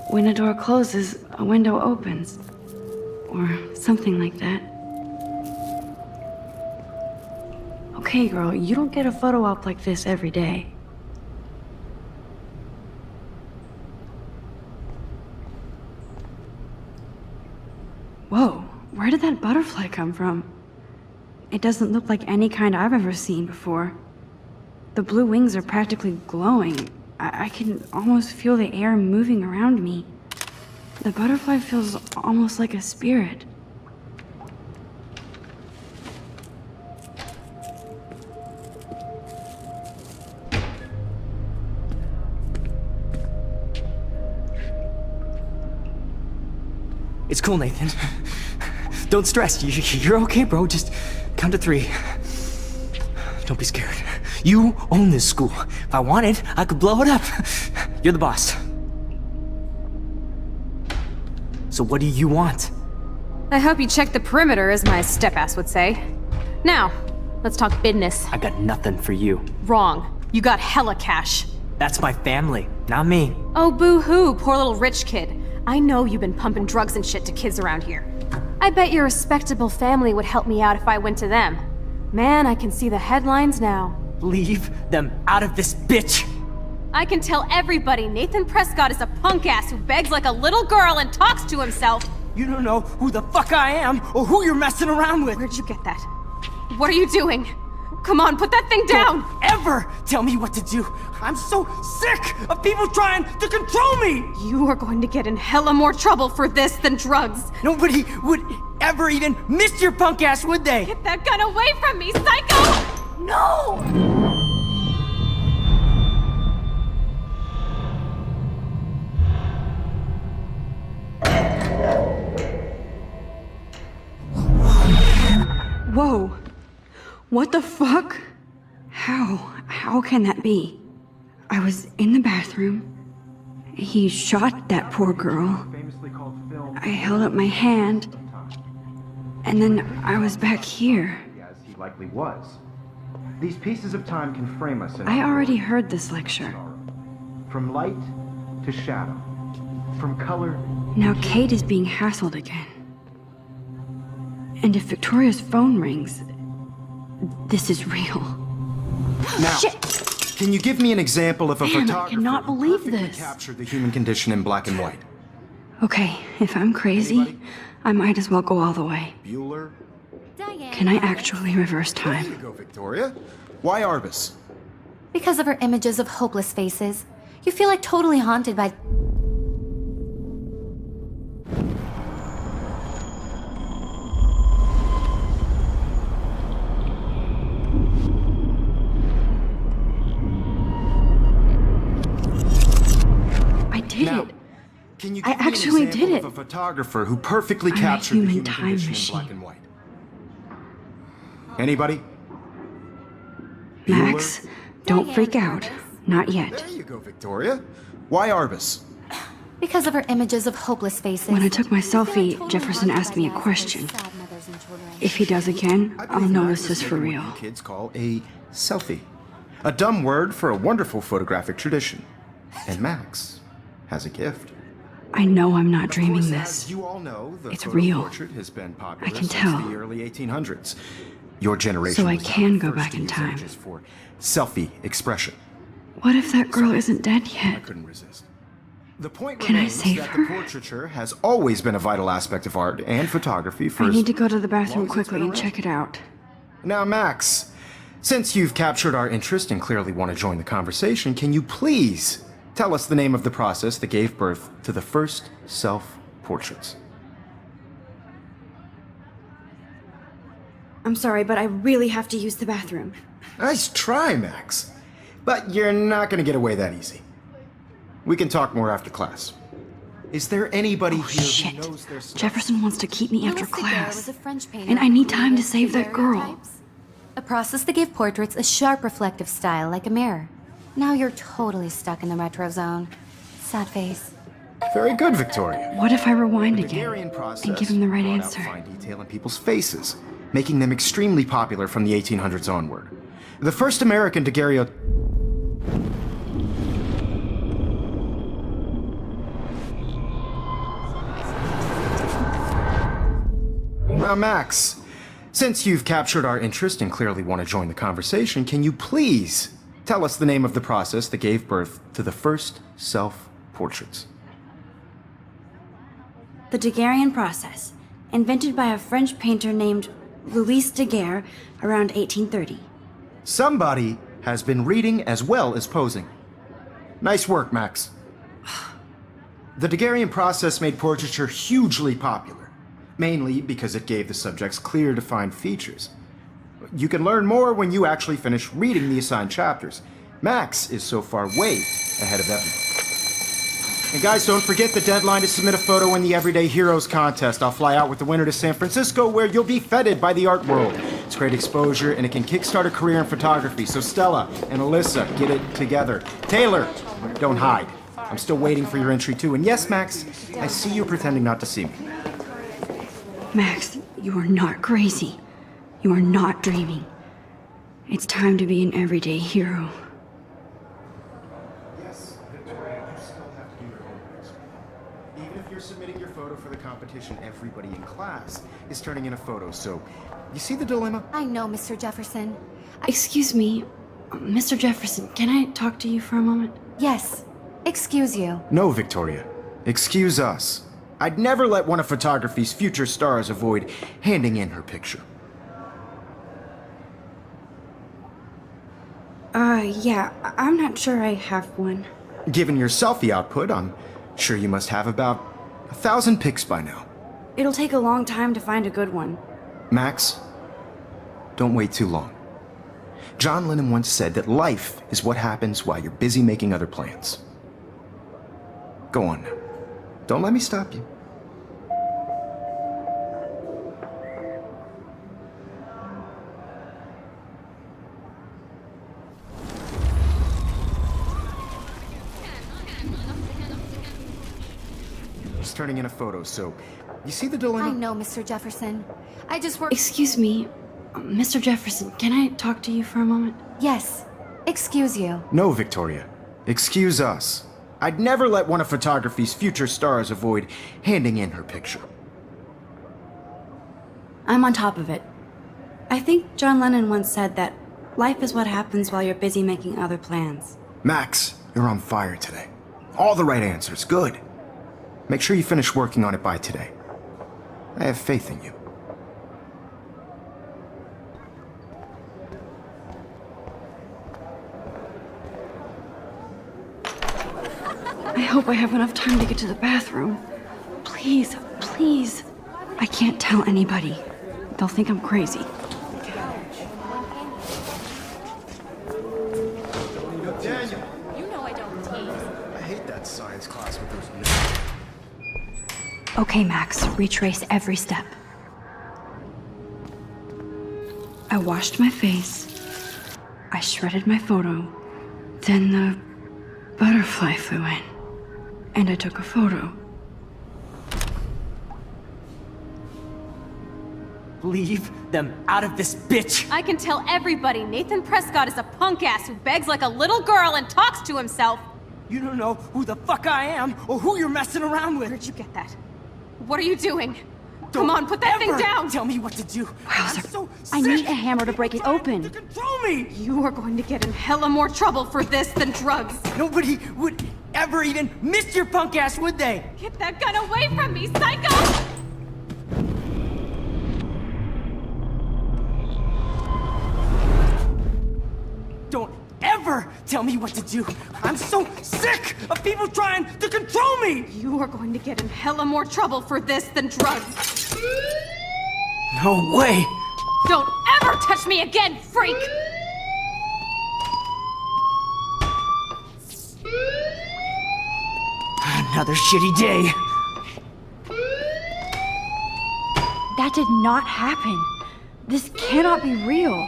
When a door closes, a window opens. Or something like that. Okay, girl, you don't get a photo op like this every day. Whoa, where did that butterfly come from? It doesn't look like any kind I've ever seen before. The blue wings are practically glowing. I can almost feel the air moving around me. The butterfly feels almost like a spirit. It's cool, Nathan. Don't stress. You're okay, bro. Just count to 3. Don't be scared. You own this school. If I wanted, I could blow it up. You're the boss. So what do you want? I hope you checked the perimeter, as my step-ass would say. Now, let's talk business. I got nothing for you. Wrong. You got hella cash. That's my family, not me. Oh, boo-hoo, poor little rich kid. I know you've been pumping drugs and shit to kids around here. I bet your respectable family would help me out if I went to them. Man, I can see the headlines now. Leave them out of this bitch! I can tell everybody Nathan Prescott is a punk ass who begs like a little girl and talks to himself. You don't know who the fuck I am or who you're messing around with. Where'd you get that? What are you doing? Come on, put that thing down! Don't ever tell me what to do! I'm so sick of people trying to control me! You are going to get in hella more trouble for this than drugs. Nobody would ever even miss your punk ass, would they? Get that gun away from me, psycho! No! Whoa. What the fuck? How can that be? I was in the bathroom. He shot that poor girl. I held up my hand. And then I was back here. As he likely was. These pieces of time can frame us in I already heard this lecture. From light to shadow. From color. Now Kate is being hassled again. And if Victoria's phone rings, this is real. Now, Shit! Can you give me an example of a Man, I photographer cannot who believe perfectly this. captured the human condition in black and white? Okay, if I'm crazy, Anybody? I might as well go all the way. Bueller? Can I actually reverse There you time? go, Victoria. Why Arbus? Because of her images of hopeless faces. You feel like totally haunted by... I did Now, it. Can you I give me an actually example did of it. a photographer who perfectly I'm a captured the human human time condition in black machine. and white? Anybody? Max, don't freak out. Not yet. There you go, Victoria. Why Arbus? Because of her images of hopeless faces. When I took my You feel like selfie, totally Jefferson haunted asked by me a the eyes of question. those sad mothers and children. If he does again, I I'll believe know that this is is for what real. you kids call a selfie. A dumb word for a wonderful photographic tradition. And Max has a gift. I know I'm not Of dreaming course, this. As you all know, the It's photo real. portrait has been popular I can since tell. the early 1800s. Your generation So I was not can the go first back to in use time. images for selfie expression. What if that girl isn't dead I yet? couldn't resist. The point Can I remains save that her? the portraiture has always been a vital aspect of art and photography for I as need to go to the long bathroom as it's quickly been and around. check it out. Now, Max, since you've captured our interest and clearly want to join the conversation, can you please tell us the name of the process that gave birth to the first self-portraits? I'm sorry, but I really have to use the bathroom. Nice try, Max. But you're not going to get away that easy. We can talk more after class. Is there anybody Oh, here shit. who knows their stuff? Jefferson wants to keep me after Louis Daguerre class. was a French painter And I need who time to created save that girl. daguerreotypes. A process that gave portraits a sharp reflective style like a mirror. Now you're totally stuck in the retro zone. Sad face. Very good, Victoria. What if I rewind The again Daguerrean process and give him the right brought out answer? fine detail in people's faces, making them extremely popular from the 1800s onward. The first American daguerreotype... Max, since you've captured our interest and clearly want to join the conversation, can you please tell us the name of the process that gave birth to the first self-portraits? The Daguerrean process, invented by a French painter named Louis Daguerre around 1830. Somebody has been reading as well as posing. Nice work, Max. The Daguerrean process made portraiture hugely popular, mainly because it gave the subjects clear, defined features. You can learn more when you actually finish reading the assigned chapters. Max is so far way ahead of everyone. And guys, don't forget the deadline to submit a photo in the Everyday Heroes contest. I'll fly out with the winner to San Francisco, where you'll be feted by the art world. It's great exposure, and it can kickstart a career in photography. So Stella and Alyssa, get it together. Taylor, don't hide. I'm still waiting for your entry too. And yes, Max, I see you pretending not to see me. Max, you are not crazy. You are not dreaming. It's time to be an everyday hero. Yes, Victoria, you still have to do your homework. Even if you're submitting your photo for the competition, everybody in class is turning in a photo. So, you see the dilemma? I know, Mr. Jefferson. Excuse me, Mr. Jefferson, can I talk to you for a moment? Yes. Excuse you. No, Victoria. Excuse us. I'd never let one of photography's future stars avoid handing in her picture. Yeah, I'm not sure I have one. Given your selfie output, I'm sure you must have about 1,000 pics by now. It'll take a long time to find a good one. Max, don't wait too long. John Lennon once said that life is what happens while you're busy making other plans. Go on now. Don't let me stop you. Just turning in a photo, so you see the dilemma? I know, Mr. Jefferson. I just work. Excuse me, Mr. Jefferson, can I talk to you for a moment? Yes. Excuse you. No, Victoria. Excuse us. I'd never let one of photography's future stars avoid handing in her picture. I'm on top of it. I think John Lennon once said that life is what happens while you're busy making other plans. Max, you're on fire today. All the right answers. Good. Make sure you finish working on it by today. I have faith in you. I hope I have enough time to get to the bathroom. Please, please. I can't tell anybody. They'll think I'm crazy. Daniel! You know I don't tease. I hate that science class with those Okay, Max, retrace every step. I washed my face. I shredded my photo. Then the butterfly flew in. And I took a photo. Leave them out of this bitch! I can tell everybody Nathan Prescott is a punk ass who begs like a little girl and talks to himself. You don't know who the fuck I am or who you're messing around with. Where'd you get that? What are you doing? Don't Come on, put that thing ever down! Tell me what to do. I'm Wowzer. so I need sick a hammer to break it of people open. trying to control me! You are going to get in hella more trouble for this than drugs. Nobody would ever even miss your punk ass, would they? Get that gun away from me, psycho! Don't ever tell me what to do. I'm so sick of people trying to control me! You are going to get in hella more trouble for this than drugs. No way! Don't ever touch me again, freak! Another shitty day. That did not happen. This cannot be real.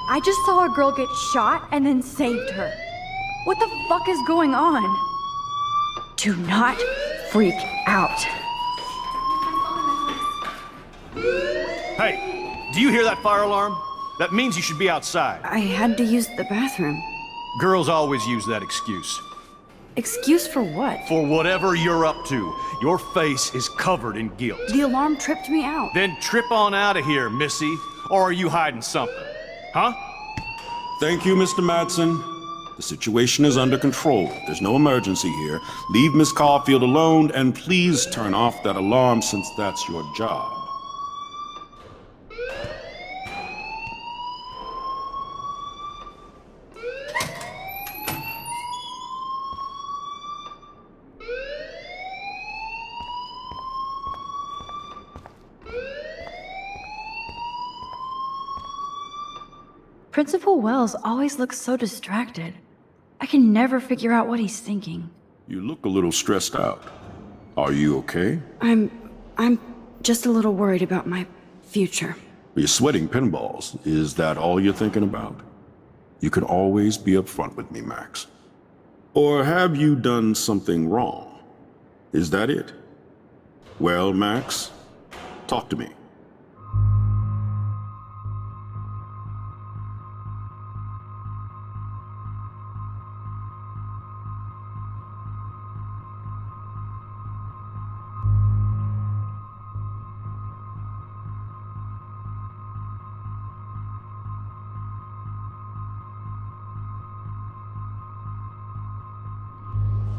I just saw a girl get shot and then saved her. What the fuck is going on? Do not freak out. Hey, do you hear that fire alarm? That means you should be outside. I had to use the bathroom. Girls always use that excuse. Excuse for what? For whatever you're up to, your face is covered in guilt. The alarm tripped me out. Then trip on out of here, Missy. Or are you hiding something? Huh? Thank you, Mr. Madsen. The situation is under control. There's no emergency here. Leave Miss Caulfield alone, and please turn off that alarm since that's your job. Principal Wells always looks so distracted. I can never figure out what he's thinking. You look a little stressed out. Are you okay? I'm just a little worried about my future. You're sweating pinballs. Is that all you're thinking about? You can always be upfront with me, Max. Or have you done something wrong? Is that it? Well, Max, talk to me.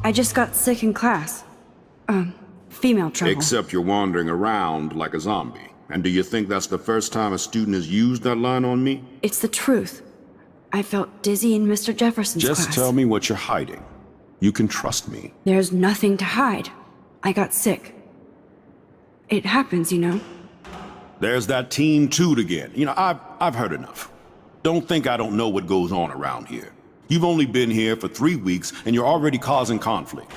I just got sick in class. Female trouble. Except you're wandering around like a zombie. And do you think that's the first time a student has used that line on me? It's the truth. I felt dizzy in Mr. Jefferson's class. Just tell me what you're hiding. You can trust me. There's nothing to hide. I got sick. It happens, you know. There's that teen toot again. You know, I've heard enough. Don't think I don't know what goes on around here. You've only been here for 3 weeks, and you're already causing conflict.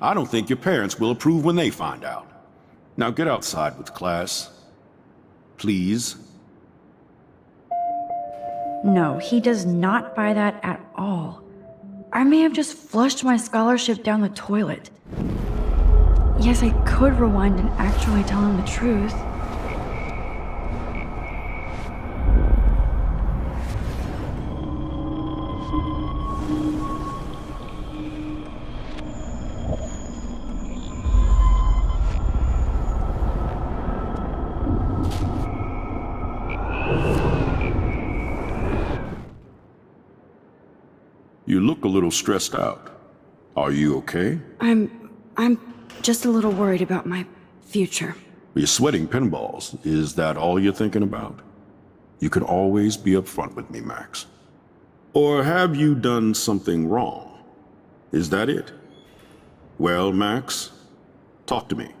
I don't think your parents will approve when they find out. Now get outside with class. Please. No, he does not buy that at all. I may have just flushed my scholarship down the toilet. Yes, I could rewind and actually tell him the truth. You look a little stressed out. Are you okay? I'm just a little worried about my future. You're sweating pinballs. Is that all you're thinking about? You can always be upfront with me, Max. Or have you done something wrong? Is that it? Well, Max, talk to me.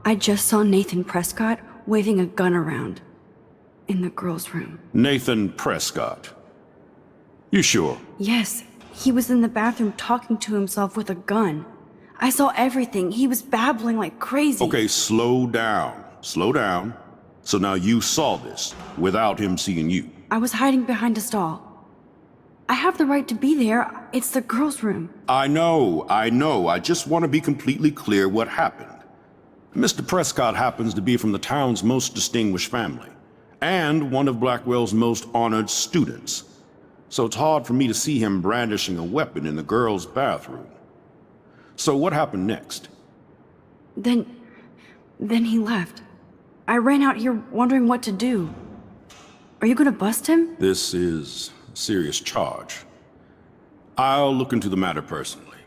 I just saw Nathan Prescott waving a gun around in the girls' room. Nathan Prescott. You sure? Yes, he was in the bathroom talking to himself with a gun. I saw everything. He was babbling like crazy. Okay, slow down. Slow down. So now you saw this without him seeing you. I was hiding behind a stall. I have the right to be there. It's the girls' room. I know. I just want to be completely clear what happened. Mr. Prescott happens to be from the town's most distinguished family, and one of Blackwell's most honored students. So it's hard for me to see him brandishing a weapon in the girls' bathroom. So what happened next? Then he left. I ran out here wondering what to do. Are you gonna bust him? This is a serious charge. I'll look into the matter personally.